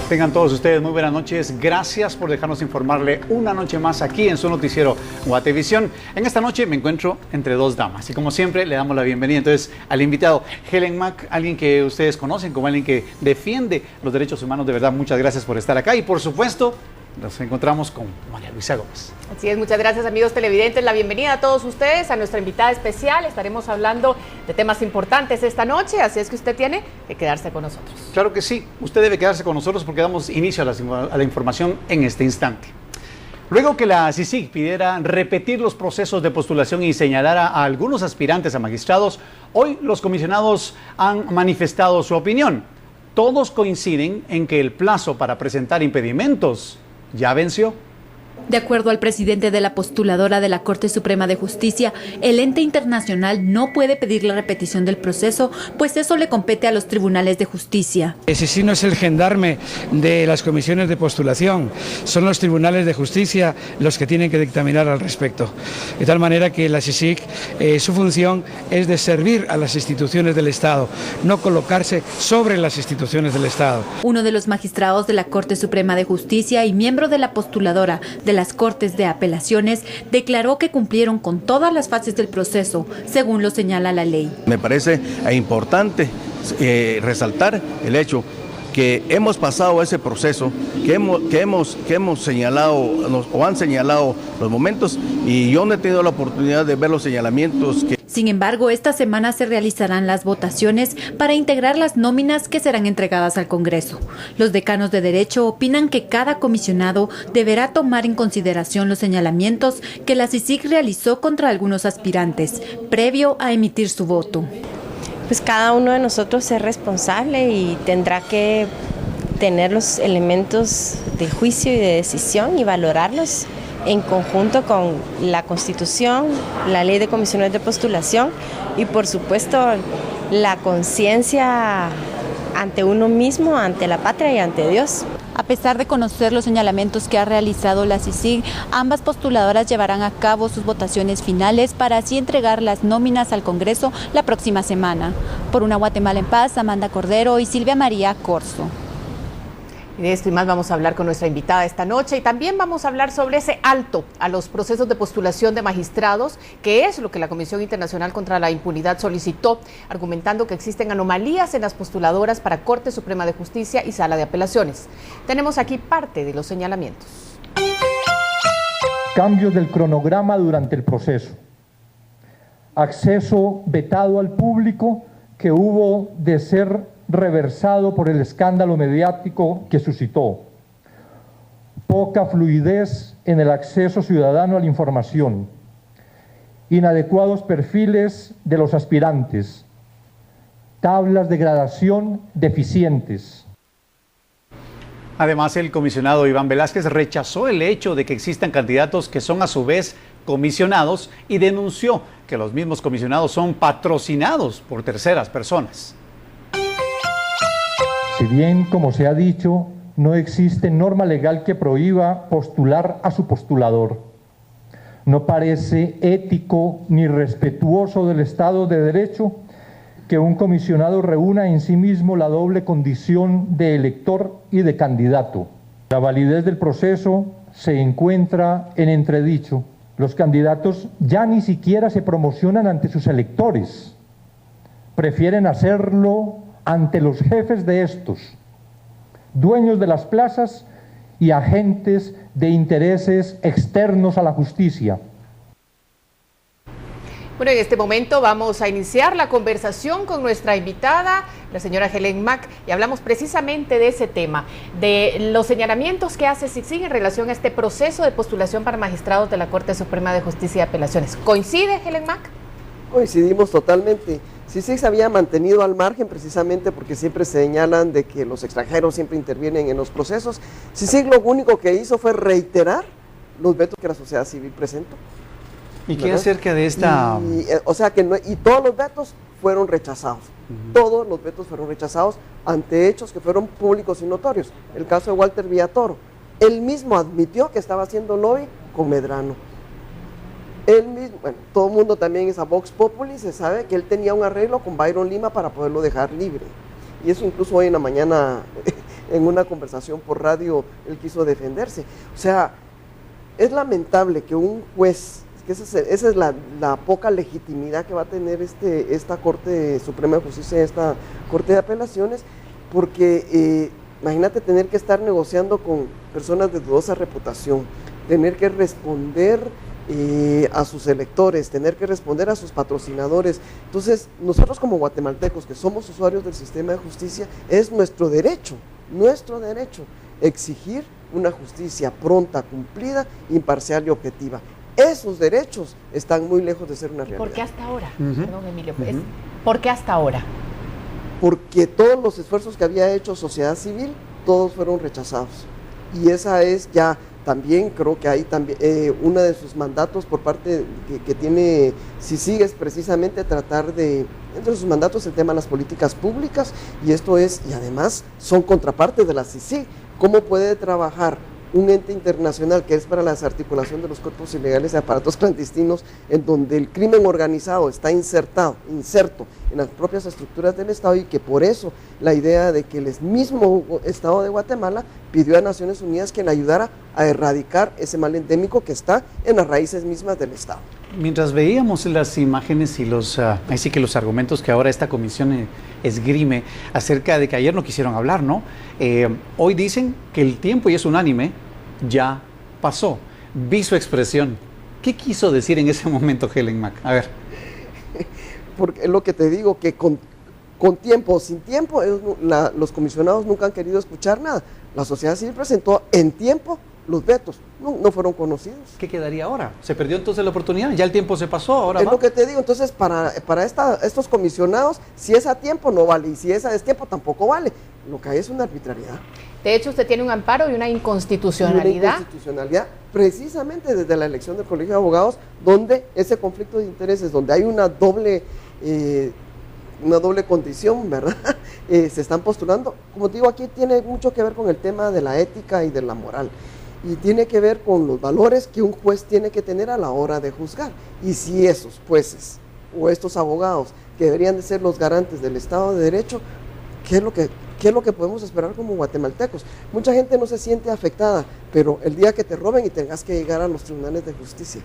Tengan todos ustedes muy buenas noches. Gracias por dejarnos informarle una noche más aquí en su noticiero Guatevisión. En esta noche me encuentro entre dos damas y como siempre le damos la bienvenida entonces al invitado Helen Mack, alguien que ustedes conocen como alguien que defiende los derechos humanos. De verdad, muchas gracias por estar acá y por supuesto nos encontramos con María Luisa Gómez. Así es, muchas gracias amigos televidentes, la bienvenida a todos ustedes, a nuestra invitada especial. Estaremos hablando de temas importantes esta noche, así es que usted tiene que quedarse con nosotros. Claro que sí, usted debe quedarse con nosotros porque damos inicio a la información en este instante. Luego que la CICIG pidiera repetir los procesos de postulación y señalara a algunos aspirantes a magistrados, hoy los comisionados han manifestado su opinión. Todos coinciden en que el plazo para presentar impedimentos ya venció. De acuerdo al presidente de la postuladora de la Corte Suprema de Justicia, el ente internacional no puede pedir la repetición del proceso, pues eso le compete a los tribunales de justicia. Ese sí no es el gendarme de las comisiones de postulación, son los tribunales de justicia los que tienen que dictaminar al respecto. De tal manera que la CICIG, su función es de servir a las instituciones del Estado, no colocarse sobre las instituciones del Estado. Uno de los magistrados de la Corte Suprema de Justicia y miembro de la postuladora de las Cortes de Apelaciones declaró que cumplieron con todas las fases del proceso, según lo señala la ley. Me parece importante resaltar el hecho que hemos pasado ese proceso, que hemos señalado o han señalado los momentos, y yo no he tenido la oportunidad de ver los señalamientos que... Sin embargo, esta semana se realizarán las votaciones para integrar las nóminas que serán entregadas al Congreso. Los decanos de Derecho opinan que cada comisionado deberá tomar en consideración los señalamientos que la CICIG realizó contra algunos aspirantes, previo a emitir su voto. Pues cada uno de nosotros es responsable y tendrá que tener los elementos de juicio y de decisión y valorarlos en conjunto con la Constitución, la Ley de Comisiones de Postulación y por supuesto la conciencia ante uno mismo, ante la patria y ante Dios. A pesar de conocer los señalamientos que ha realizado la CICIG, ambas postuladoras llevarán a cabo sus votaciones finales para así entregar las nóminas al Congreso la próxima semana. Por una Guatemala en paz, Amanda Cordero y Silvia María Corzo. Y de esto y más vamos a hablar con nuestra invitada esta noche y también vamos a hablar sobre ese alto a los procesos de postulación de magistrados, que es lo que la Comisión Internacional contra la Impunidad solicitó, argumentando que existen anomalías en las postuladoras para Corte Suprema de Justicia y Sala de Apelaciones. Tenemos aquí parte de los señalamientos. Cambios del cronograma durante el proceso. Acceso vetado al público que hubo de ser reversado por el escándalo mediático que suscitó. Poca fluidez en el acceso ciudadano a la información. Inadecuados perfiles de los aspirantes. Tablas de gradación deficientes. Además, el comisionado Iván Velázquez rechazó el hecho de que existan candidatos que son a su vez comisionados y denunció que los mismos comisionados son patrocinados por terceras personas. Si bien, como se ha dicho, no existe norma legal que prohíba postular a su postulador, no parece ético ni respetuoso del Estado de Derecho que un comisionado reúna en sí mismo la doble condición de elector y de candidato. La validez del proceso se encuentra en entredicho. Los candidatos ya ni siquiera se promocionan ante sus electores, prefieren hacerlo ante los jefes de estos, dueños de las plazas y agentes de intereses externos a la justicia. Bueno, en este momento vamos a iniciar la conversación con nuestra invitada, la señora Helen Mack, y hablamos precisamente de ese tema, de los señalamientos que hace CICIG en relación a este proceso de postulación para magistrados de la Corte Suprema de Justicia y Apelaciones. ¿Coincide, Helen Mack? Coincidimos totalmente. CICIG se había mantenido al margen precisamente porque siempre señalan de que los extranjeros siempre intervienen en los procesos. CICIG lo único que hizo fue reiterar los vetos que la sociedad civil presentó. ¿Y qué acerca de esta...? O sea que y todos los vetos fueron rechazados. Todos los vetos fueron rechazados ante hechos que fueron públicos y notorios. El caso de Walter Villatoro. Él mismo admitió que estaba haciendo lobby con Medrano. Él mismo, bueno, todo el mundo también es a Vox Populi, se sabe que él tenía un arreglo con Byron Lima para poderlo dejar libre. Y eso incluso hoy en la mañana en una conversación por radio, él quiso defenderse. O sea, es lamentable que un juez, que esa es la poca legitimidad que va a tener esta Corte Suprema de Justicia, esta Corte de Apelaciones, porque imagínate tener que estar negociando con personas de dudosa reputación, tener que responder a sus electores, tener que responder a sus patrocinadores. Entonces, nosotros como guatemaltecos que somos usuarios del sistema de justicia, es nuestro derecho exigir una justicia pronta, cumplida, imparcial y objetiva. Esos derechos están muy lejos de ser una realidad. ¿Por qué hasta ahora? Perdón, Emilio. ¿Por qué hasta ahora? Porque todos los esfuerzos que había hecho sociedad civil, todos fueron rechazados. Y esa es ya también, creo que hay también uno de sus mandatos por parte que tiene CICIG es precisamente tratar de, entre sus mandatos, el tema de las políticas públicas, y esto es, y además son contrapartes de la CICIG. ¿Cómo puede trabajar un ente internacional que es para la desarticulación de los cuerpos ilegales y aparatos clandestinos, en donde el crimen organizado está inserto en las propias estructuras del Estado, y que por eso la idea de que el mismo Estado de Guatemala pidió a Naciones Unidas que le ayudara a erradicar ese mal endémico que está en las raíces mismas del Estado? Mientras veíamos las imágenes y así que los argumentos que ahora esta comisión esgrime acerca de que ayer no quisieron hablar, ¿no? Hoy dicen que el tiempo, y es unánime, ya pasó. Vi su expresión. ¿Qué quiso decir en ese momento Helen Mack? A ver. Porque es lo que te digo, que con tiempo o sin tiempo, los comisionados nunca han querido escuchar nada. La sociedad civil presentó en tiempo los vetos, no fueron conocidos. ¿Qué quedaría ahora? ¿Se perdió entonces la oportunidad? ¿Ya el tiempo se pasó? Ahora es va. Lo que te digo, entonces para estos comisionados, si es a tiempo no vale, y si es a destiempo tampoco vale. Lo que hay es una arbitrariedad. De hecho, usted tiene un amparo y una inconstitucionalidad. Una inconstitucionalidad, precisamente desde la elección del Colegio de Abogados, donde ese conflicto de intereses, donde hay una doble condición, ¿verdad? Se están postulando. Como te digo, aquí tiene mucho que ver con el tema de la ética y de la moral, y tiene que ver con los valores que un juez tiene que tener a la hora de juzgar. Y si esos jueces o estos abogados, que deberían de ser los garantes del Estado de Derecho, ¿qué es lo que podemos esperar como guatemaltecos? Mucha gente no se siente afectada, pero el día que te roben y tengas que llegar a los tribunales de justicia,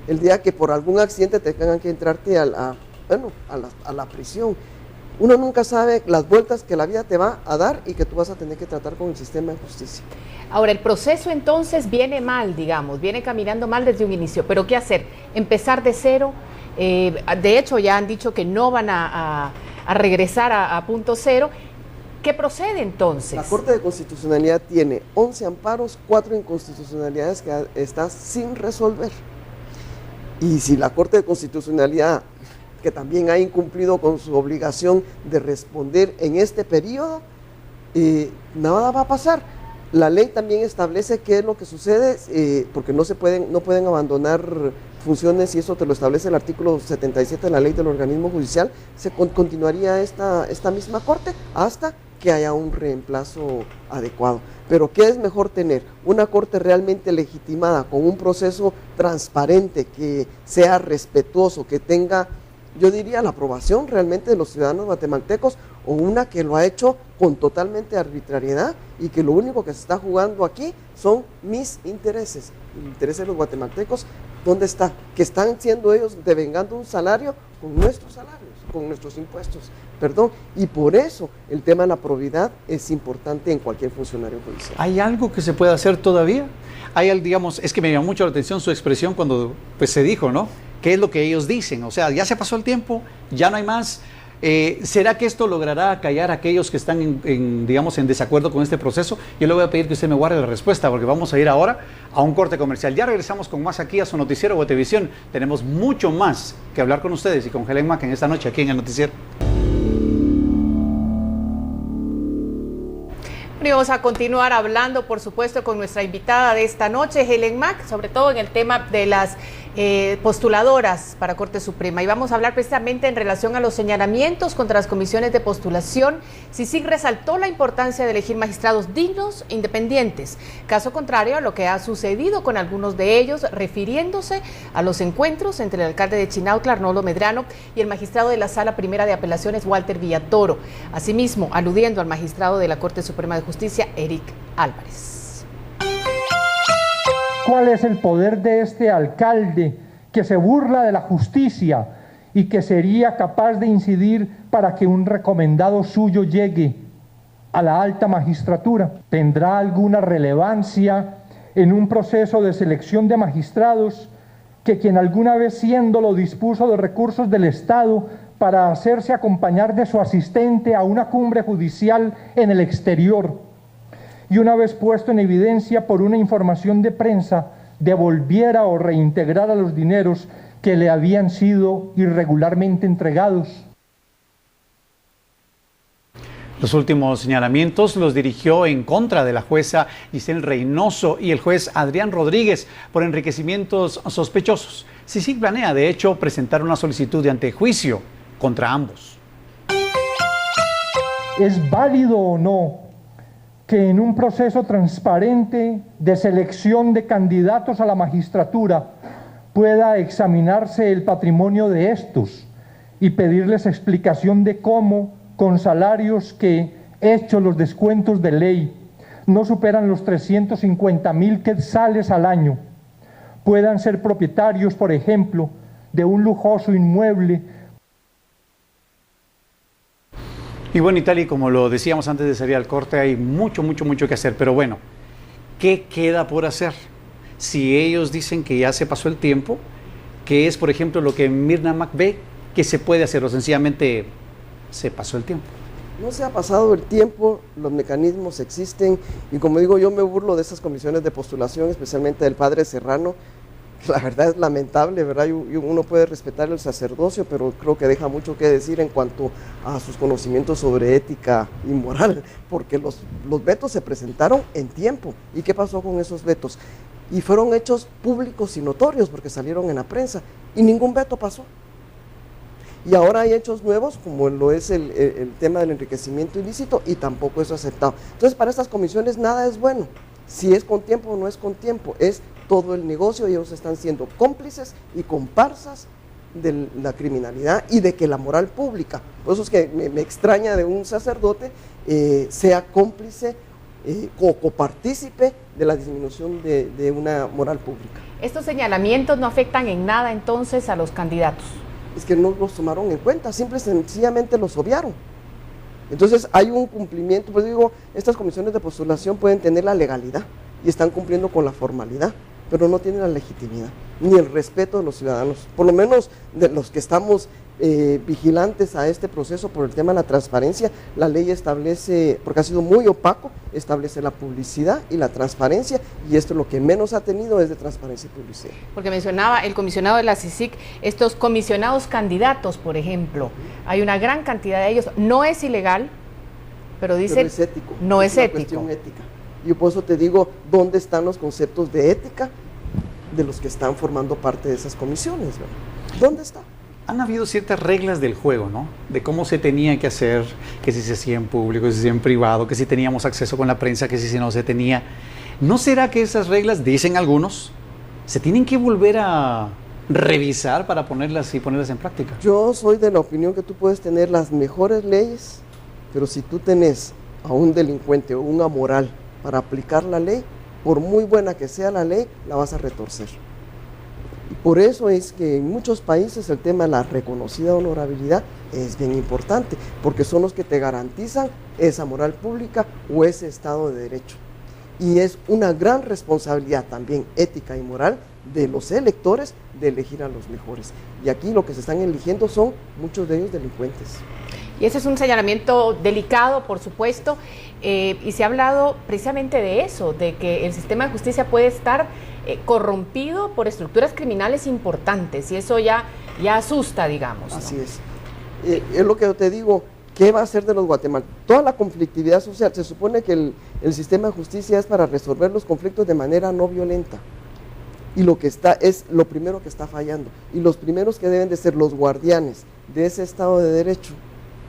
el día que por algún accidente te tengan que entrarte a la prisión, uno nunca sabe las vueltas que la vida te va a dar y que tú vas a tener que tratar con el sistema de justicia. Ahora, el proceso entonces viene mal, digamos, viene caminando mal desde un inicio, pero ¿qué hacer? ¿Empezar de cero? De hecho, ya han dicho que no van a regresar a punto cero. ¿Qué procede entonces? La Corte de Constitucionalidad tiene 11 amparos, 4 inconstitucionalidades que está sin resolver. Y si la Corte de Constitucionalidad, que también ha incumplido con su obligación de responder en este periodo, nada va a pasar. La ley también establece qué es lo que sucede, porque no pueden abandonar funciones, y eso te lo establece el artículo 77 de la ley del organismo judicial. Continuaría esta misma Corte hasta que haya un reemplazo adecuado. Pero ¿qué es mejor tener? Una Corte realmente legitimada, con un proceso transparente, que sea respetuoso, que tenga, yo diría, la aprobación realmente de los ciudadanos guatemaltecos, o una que lo ha hecho con totalmente arbitrariedad y que lo único que se está jugando aquí son mis intereses, el interés de los guatemaltecos. ¿Dónde está? Que están siendo ellos devengando un salario con nuestros salarios, con nuestros impuestos, y por eso el tema de la probidad es importante en cualquier funcionario judicial. ¿Hay algo que se puede hacer todavía? Digamos, es que me llamó mucho la atención su expresión cuando se dijo, ¿no? ¿Qué es lo que ellos dicen? O sea, ya se pasó el tiempo, ya no hay más. ¿Será que esto logrará callar a aquellos que están en desacuerdo con este proceso? Yo le voy a pedir que usted me guarde la respuesta, porque vamos a ir ahora a un corte comercial. Ya regresamos con más aquí a su noticiero Guatevisión. Tenemos mucho más que hablar con ustedes y con Helen Mack en esta noche aquí en el noticiero. Y vamos a continuar hablando, por supuesto, con nuestra invitada de esta noche, Helen Mack, sobre todo en el tema de las postuladoras para Corte Suprema, y vamos a hablar precisamente en relación a los señalamientos contra las comisiones de postulación. CICIG resaltó la importancia de elegir magistrados dignos e independientes, caso contrario a lo que ha sucedido con algunos de ellos, refiriéndose a los encuentros entre el alcalde de Chinautla, Arnoldo Medrano, y el magistrado de la Sala Primera de Apelaciones, Walter Villatoro, asimismo aludiendo al magistrado de la Corte Suprema de Justicia, Eric Álvarez. ¿Cuál es el poder de este alcalde que se burla de la justicia y que sería capaz de incidir para que un recomendado suyo llegue a la alta magistratura? ¿Tendrá alguna relevancia en un proceso de selección de magistrados que quien alguna vez siéndolo dispuso de recursos del Estado para hacerse acompañar de su asistente a una cumbre judicial en el exterior, y una vez puesto en evidencia por una información de prensa, devolviera o reintegrara los dineros que le habían sido irregularmente entregados? Los últimos señalamientos los dirigió en contra de la jueza Giselle Reynoso y el juez Adrián Rodríguez por enriquecimientos sospechosos. CICIG planea, de hecho, presentar una solicitud de antejuicio contra ambos. ¿Es válido o no que en un proceso transparente de selección de candidatos a la magistratura pueda examinarse el patrimonio de estos y pedirles explicación de cómo, con salarios que, hechos los descuentos de ley, no superan los 350,000 quetzales al año, puedan ser propietarios, por ejemplo, de un lujoso inmueble? Y bueno, y tal y como lo decíamos antes de salir al corte, hay mucho que hacer. Pero bueno, ¿qué queda por hacer? Si ellos dicen que ya se pasó el tiempo, ¿qué es, por ejemplo, lo que Mirna Mac ve que se puede hacer o sencillamente se pasó el tiempo? No se ha pasado el tiempo, los mecanismos existen, y como digo, yo me burlo de esas comisiones de postulación, especialmente del padre Serrano. La verdad es lamentable, ¿verdad? Uno puede respetar el sacerdocio, pero creo que deja mucho que decir en cuanto a sus conocimientos sobre ética y moral, porque los vetos se presentaron en tiempo. ¿Y qué pasó con esos vetos? Y fueron hechos públicos y notorios, porque salieron en la prensa, y ningún veto pasó. Y ahora hay hechos nuevos, como lo es el tema del enriquecimiento ilícito, y tampoco es aceptado. Entonces, para estas comisiones nada es bueno. Si es con tiempo o no es con tiempo, es todo el negocio, y ellos están siendo cómplices y comparsas de la criminalidad y de que la moral pública, por eso es que me extraña de un sacerdote sea cómplice o copartícipe de la disminución de una moral pública. ¿Estos señalamientos no afectan en nada entonces a los candidatos? Es que no los tomaron en cuenta, simple y sencillamente los obviaron. Entonces hay un cumplimiento, pues digo, estas comisiones de postulación pueden tener la legalidad y están cumpliendo con la formalidad, pero no tienen la legitimidad ni el respeto de los ciudadanos, por lo menos de los que estamos vigilantes a este proceso por el tema de la transparencia. La ley establece, porque ha sido muy opaco, establece la publicidad y la transparencia, y esto lo que menos ha tenido es de transparencia y publicidad. Porque mencionaba el comisionado de la CICIG, estos comisionados candidatos, por ejemplo, hay una gran cantidad de ellos, no es ilegal, pero dice pero es ético, no es ético. Cuestión ética. Yo por eso te digo, ¿dónde están los conceptos de ética de los que están formando parte de esas comisiones, ¿verdad? ¿Dónde está? Han habido ciertas reglas del juego, ¿no? De cómo se tenía que hacer, que si se hacía en público, que si se hacía en privado, que si teníamos acceso con la prensa, que si no se tenía. ¿No será que esas reglas, dicen algunos, se tienen que volver a revisar para ponerlas en práctica? Yo soy de la opinión que tú puedes tener las mejores leyes, pero si tú tenés a un delincuente o un amoral para aplicar la ley, por muy buena que sea la ley, la vas a retorcer. Y por eso es que en muchos países el tema de la reconocida honorabilidad es bien importante, porque son los que te garantizan esa moral pública o ese Estado de Derecho. Y es una gran responsabilidad también ética y moral de los electores de elegir a los mejores. Y aquí lo que se están eligiendo son muchos de ellos delincuentes. Y ese es un señalamiento delicado, por supuesto, y se ha hablado precisamente de eso, de que el sistema de justicia puede estar corrompido por estructuras criminales importantes, y eso ya asusta, digamos, ¿no? Así es. Es lo que yo te digo, ¿qué va a hacer de los guatemaltecos? Toda la conflictividad social, se supone que el sistema de justicia es para resolver los conflictos de manera no violenta. y lo que está es lo primero que está fallando, y los primeros que deben de ser los guardianes de ese Estado de Derecho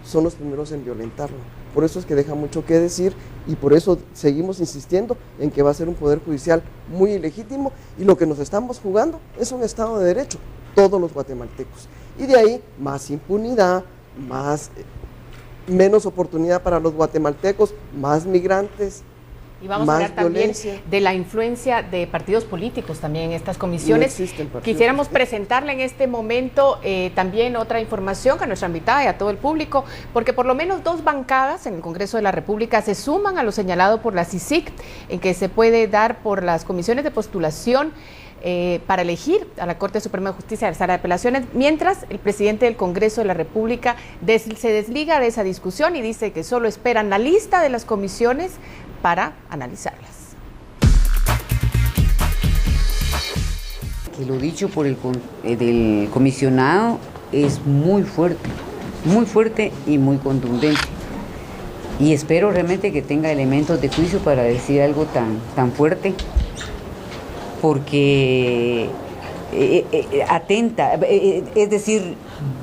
son los primeros en violentarlo. Por eso es que deja mucho que decir, y por eso seguimos insistiendo en que va a ser un poder judicial muy ilegítimo, y lo que nos estamos jugando es un Estado de Derecho, todos los guatemaltecos, y de ahí más impunidad, menos oportunidad para los guatemaltecos, más migrantes. Y vamos a hablar también de la influencia de partidos políticos también en estas comisiones. No quisiéramos presentarle en este momento también otra información a nuestra invitada y a todo el público, porque por lo menos 2 bancadas en el Congreso de la República se suman a lo señalado por la CICIG, en que se puede dar por las comisiones de postulación para elegir a la Corte Suprema de Justicia de la Sala de Apelaciones, mientras el presidente del Congreso de la República se desliga de esa discusión y dice que solo esperan la lista de las comisiones para analizarlas. Que lo dicho por del comisionado es muy fuerte y muy contundente. Y espero realmente que tenga elementos de juicio para decir algo tan fuerte, porque atenta, es decir,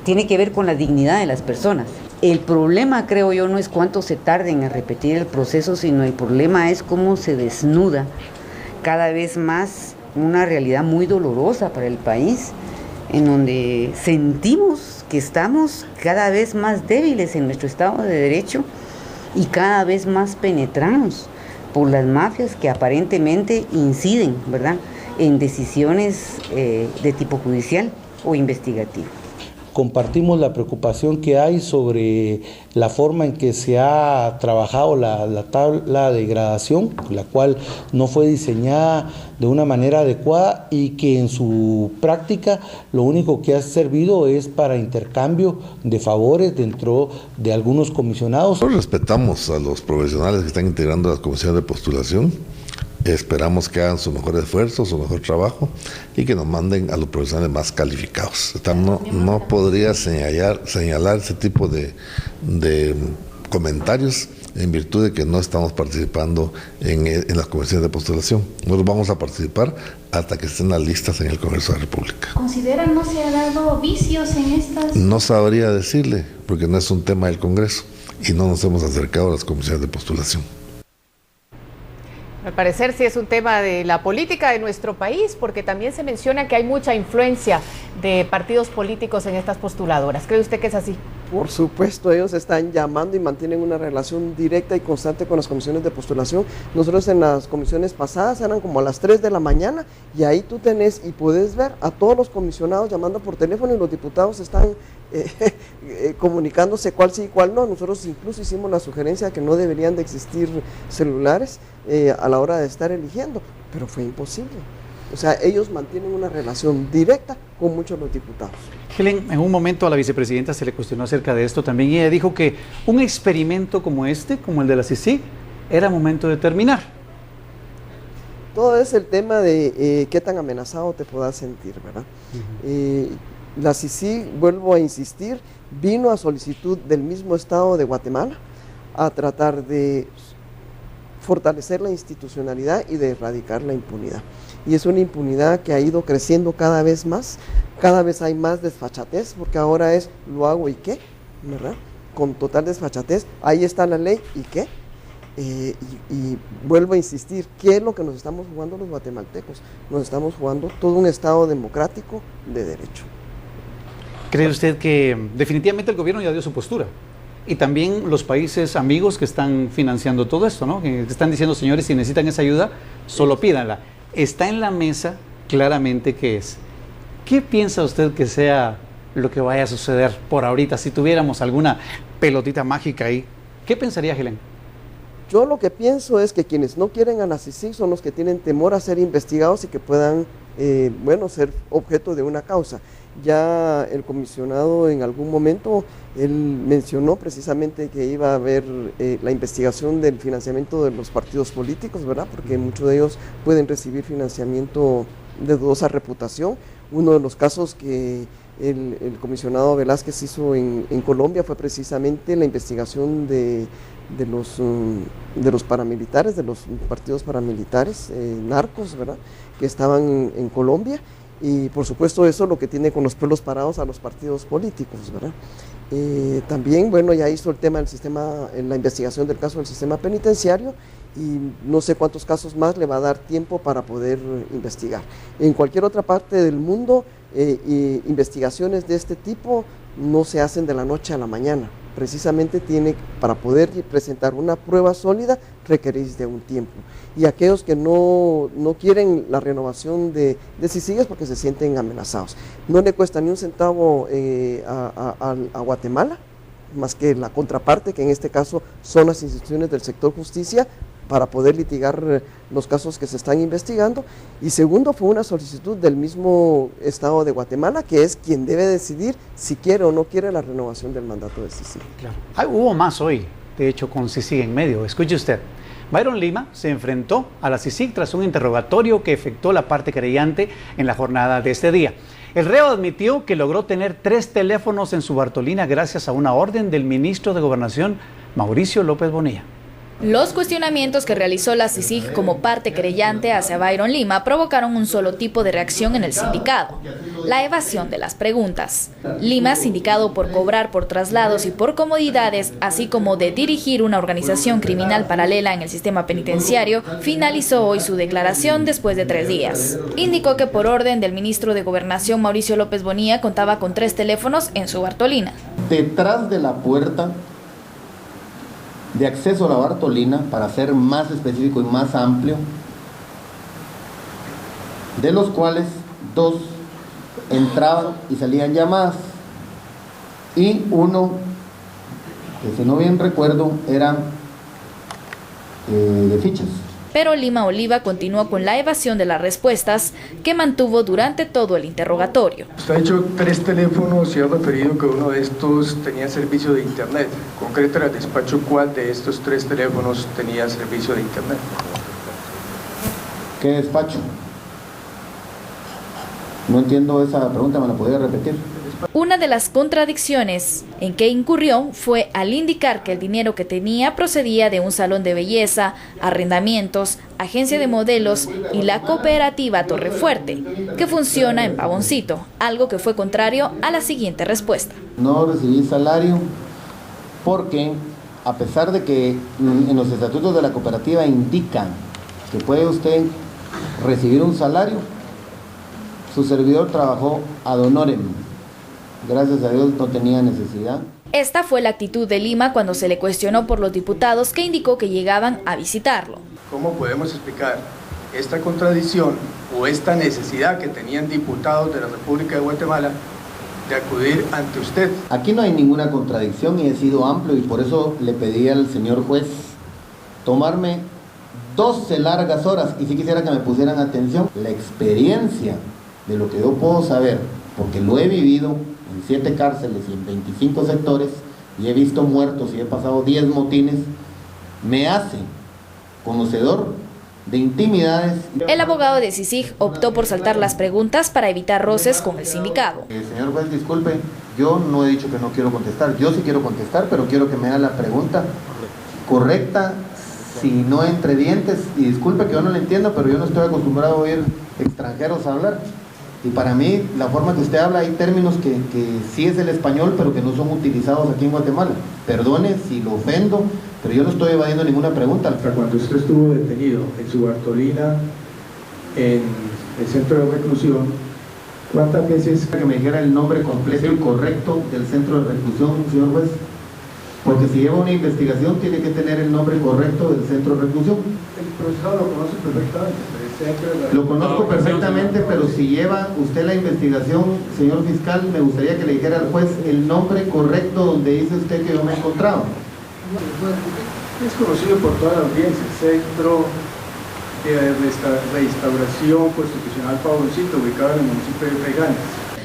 tiene que ver con la dignidad de las personas. El problema, creo yo, no es cuánto se tarden en repetir el proceso, sino el problema es cómo se desnuda cada vez más una realidad muy dolorosa para el país, en donde sentimos que estamos cada vez más débiles en nuestro Estado de Derecho y cada vez más penetrados por las mafias que aparentemente inciden, ¿verdad?, en decisiones de tipo judicial o investigativo. Compartimos la preocupación que hay sobre la forma en que se ha trabajado la tabla de gradación, la cual no fue diseñada de una manera adecuada y que en su práctica lo único que ha servido es para intercambio de favores dentro de algunos comisionados. Nosotros respetamos a los profesionales que están integrando las comisiones de postulación. Esperamos que hagan su mejor esfuerzo, su mejor trabajo y que nos manden a los profesionales más calificados. No podría señalar ese tipo de comentarios en virtud de que no estamos participando en las comisiones de postulación. Nosotros vamos a participar hasta que estén las listas en el Congreso de la República. ¿Consideran no se ha dado vicios en estas? No sabría decirle, porque no es un tema del Congreso y no nos hemos acercado a las comisiones de postulación. Al parecer sí es un tema de la política de nuestro país, porque también se menciona que hay mucha influencia de partidos políticos en estas postuladoras. ¿Cree usted que es así? Por supuesto, ellos están llamando y mantienen una relación directa y constante con las comisiones de postulación. Nosotros en las comisiones pasadas eran como a las 3 de la mañana y ahí tú tenés y puedes ver a todos los comisionados llamando por teléfono y los diputados están comunicándose cuál sí y cuál no. Nosotros incluso hicimos la sugerencia de que no deberían de existir celulares a la hora de estar eligiendo, pero fue imposible. O sea, ellos mantienen una relación directa con muchos de los diputados. Helen, en un momento a la vicepresidenta se le cuestionó acerca de esto también y ella dijo que un experimento como este, como el de la CICIG, era momento de terminar. Todo es el tema de qué tan amenazado te puedas sentir, ¿verdad? La CICIG, vuelvo a insistir, vino a solicitud del mismo Estado de Guatemala a tratar de fortalecer la institucionalidad y de erradicar la impunidad. Y es una impunidad que ha ido creciendo cada vez más, cada vez hay más desfachatez, porque ahora es lo hago y qué, ¿verdad? Con total desfachatez, ahí está la ley y qué. Y vuelvo a insistir, ¿qué es lo que nos estamos jugando los guatemaltecos? Nos estamos jugando todo un Estado democrático de derecho. ¿Cree usted que definitivamente el gobierno ya dio su postura? Y también los países amigos que están financiando todo esto, ¿no? Que están diciendo, señores, si necesitan esa ayuda, solo pídanla. Está en la mesa claramente qué es. ¿Qué piensa usted que sea lo que vaya a suceder por ahorita? Si tuviéramos alguna pelotita mágica ahí, ¿qué pensaría Helen? Yo lo que pienso es que quienes no quieren a la CICIG son los que tienen temor a ser investigados y que puedan, ser objeto de una causa. Ya el comisionado en algún momento, él mencionó precisamente que iba a haber la investigación del financiamiento de los partidos políticos, ¿verdad? Porque muchos de ellos pueden recibir financiamiento de dudosa reputación. Uno de los casos que el comisionado Velázquez hizo en Colombia fue precisamente la investigación de los paramilitares, de los partidos paramilitares, narcos, ¿verdad?, que estaban en Colombia, y por supuesto eso lo que tiene con los pelos parados a los partidos políticos, ¿verdad? También, bueno, ya hizo el tema del sistema, en la investigación del caso del sistema penitenciario, y no sé cuántos casos más le va a dar tiempo para poder investigar. En cualquier otra parte del mundo, investigaciones de este tipo no se hacen de la noche a la mañana. Precisamente para poder presentar una prueba sólida, requerís de un tiempo. Y aquellos que no quieren la renovación de CICIG es porque se sienten amenazados. No le cuesta ni un centavo a Guatemala, más que la contraparte, que en este caso son las instituciones del sector justicia, para poder litigar los casos que se están investigando. Y segundo, fue una solicitud del mismo Estado de Guatemala, que es quien debe decidir si quiere o no quiere la renovación del mandato de CICIG. Claro. Hubo más hoy, de hecho, con CICIG en medio. Escuche usted. Byron Lima se enfrentó a la CICIG tras un interrogatorio que efectuó la parte querellante en la jornada de este día. El reo admitió que logró tener 3 teléfonos en su Bartolina gracias a una orden del ministro de Gobernación, Mauricio López Bonilla. Los cuestionamientos que realizó la CICIG como parte querellante hacia Byron Lima provocaron un solo tipo de reacción en el sindicado: la evasión de las preguntas. Lima, sindicado por cobrar por traslados y por comodidades, así como de dirigir una organización criminal paralela en el sistema penitenciario, finalizó hoy su declaración después de 3 días. Indicó que por orden del ministro de Gobernación, Mauricio López Bonilla, contaba con 3 teléfonos en su Bartolina. Detrás de la puerta de acceso a la Bartolina, para ser más específico y más amplio, de los cuales 2 entraban y salían llamadas, y uno, que si no bien recuerdo, era de fichas. Pero Lima Oliva continuó con la evasión de las respuestas que mantuvo durante todo el interrogatorio. Usted ha dicho 3 teléfonos y ha referido que uno de estos tenía servicio de internet. Concreta el despacho, ¿cuál de estos 3 teléfonos tenía servicio de internet? ¿Qué despacho? No entiendo esa pregunta, ¿me la podría repetir? Una de las contradicciones en que incurrió fue al indicar que el dinero que tenía procedía de un salón de belleza, arrendamientos, agencia de modelos y la cooperativa Torrefuerte, que funciona en Pavoncito, algo que fue contrario a la siguiente respuesta. No recibí salario porque, a pesar de que en los estatutos de la cooperativa indican que puede usted recibir un salario, su servidor trabajó ad honorem. Gracias a Dios no tenía necesidad. Esta fue la actitud de Lima cuando se le cuestionó por los diputados, que indicó que llegaban a visitarlo. ¿Cómo podemos explicar esta contradicción o esta necesidad que tenían diputados de la República de Guatemala de acudir ante usted? Aquí no hay ninguna contradicción y he sido amplio, y por eso le pedí al señor juez tomarme 12 largas horas, y si quisiera que me pusieran atención, la experiencia de lo que yo puedo saber, porque lo he vivido en 7 cárceles y en 25 sectores, y he visto muertos y he pasado 10 motines, me hace conocedor de intimidades. El abogado de CICIG optó por saltar las preguntas para evitar roces con el sindicato. Señor juez, disculpe, yo no he dicho que no quiero contestar, yo sí quiero contestar, pero quiero que me haga la pregunta correcta, si no entre dientes, y disculpe que yo no le entiendo, pero yo no estoy acostumbrado a oír extranjeros hablar. Y para mí, la forma que usted habla, hay términos que sí es el español, pero que no son utilizados aquí en Guatemala. Perdone si lo ofendo, pero yo no estoy evadiendo ninguna pregunta. Cuando usted estuvo detenido en su Bartolina, en el centro de reclusión, ¿cuántas veces? Que me dijera el nombre completo y correcto del centro de reclusión, señor juez. Porque si lleva una investigación, tiene que tener el nombre correcto del centro de reclusión. El profesor lo conoce perfectamente. Lo conozco perfectamente, pero si lleva usted la investigación, señor fiscal, me gustaría que le dijera al juez el nombre correcto donde dice usted que yo me he encontrado. Es conocido por toda la audiencia, Centro de Restauración Constitucional Pavoncito, ubicado en el municipio de Fraiganes.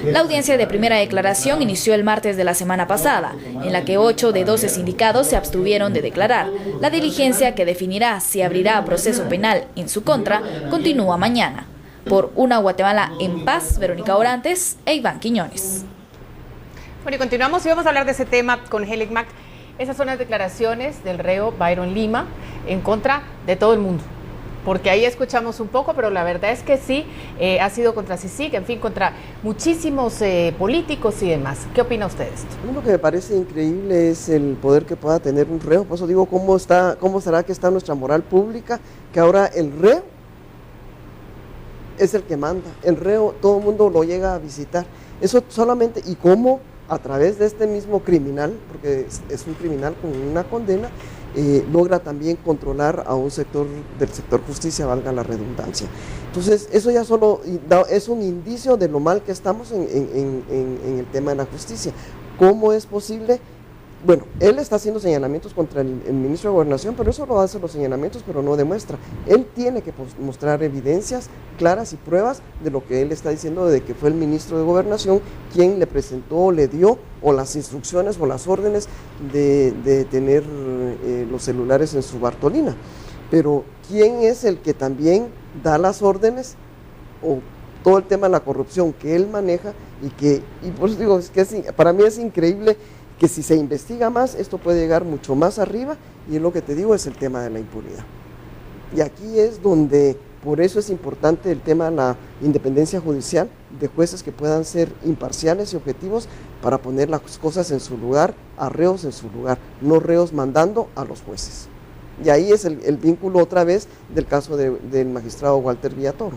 La audiencia de primera declaración inició el martes de la semana pasada, en la que 8 de 12 sindicados se abstuvieron de declarar. La diligencia que definirá si abrirá proceso penal en su contra continúa mañana. Por una Guatemala en paz, Verónica Orantes e Iván Quiñones. Bueno, y continuamos y vamos a hablar de ese tema con Helen Mack. Esas son las declaraciones del reo Byron Lima en contra de todo el mundo. Porque ahí escuchamos un poco, pero la verdad es que sí, ha sido contra CICIG, en fin, contra muchísimos políticos y demás. ¿Qué opina usted de esto? Lo que me parece increíble es el poder que pueda tener un reo. Por eso digo, ¿cómo será que está nuestra moral pública? Que ahora el reo es el que manda. El reo, todo el mundo lo llega a visitar. Eso solamente, y cómo a través de este mismo criminal, porque es un criminal con una condena, logra también controlar a un sector del sector justicia, valga la redundancia. Entonces, eso ya solo es un indicio de lo mal que estamos en el tema de la justicia. ¿Cómo es posible? Bueno, él está haciendo señalamientos contra el ministro de Gobernación, pero eso lo hace los señalamientos, pero no demuestra. Él tiene que mostrar evidencias claras y pruebas de lo que él está diciendo, de que fue el ministro de Gobernación quien le presentó, le dio, o las instrucciones o las órdenes de tener los celulares en su Bartolina. Pero ¿quién es el que también da las órdenes o todo el tema de la corrupción que él maneja? Y por eso digo, para mí es increíble que si se investiga más, esto puede llegar mucho más arriba, y es lo que te digo, es el tema de la impunidad. Y aquí es donde, por eso es importante el tema de la independencia judicial, de jueces que puedan ser imparciales y objetivos para poner las cosas en su lugar, a reos en su lugar, no reos mandando a los jueces. Y ahí es el vínculo otra vez del caso del magistrado Walter Villatoro.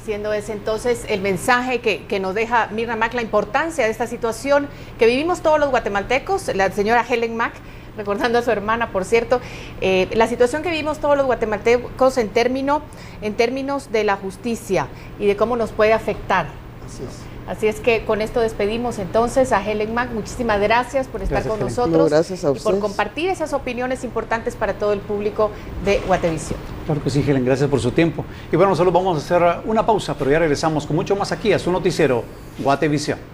Siendo ese entonces el mensaje que nos deja Mirna Mack, la importancia de esta situación que vivimos todos los guatemaltecos, la señora Helen Mack, recordando a su hermana, por cierto, la situación que vivimos todos los guatemaltecos en términos de la justicia y de cómo nos puede afectar. Así es. Así es que con esto despedimos entonces a Helen Mack. Muchísimas gracias por estar con nosotros. No, gracias a ustedes. Y por compartir esas opiniones importantes para todo el público de Guatevisión. Claro que sí, Helen, gracias por su tiempo. Y bueno, solo vamos a hacer una pausa, pero ya regresamos con mucho más aquí a su noticiero Guatevisión.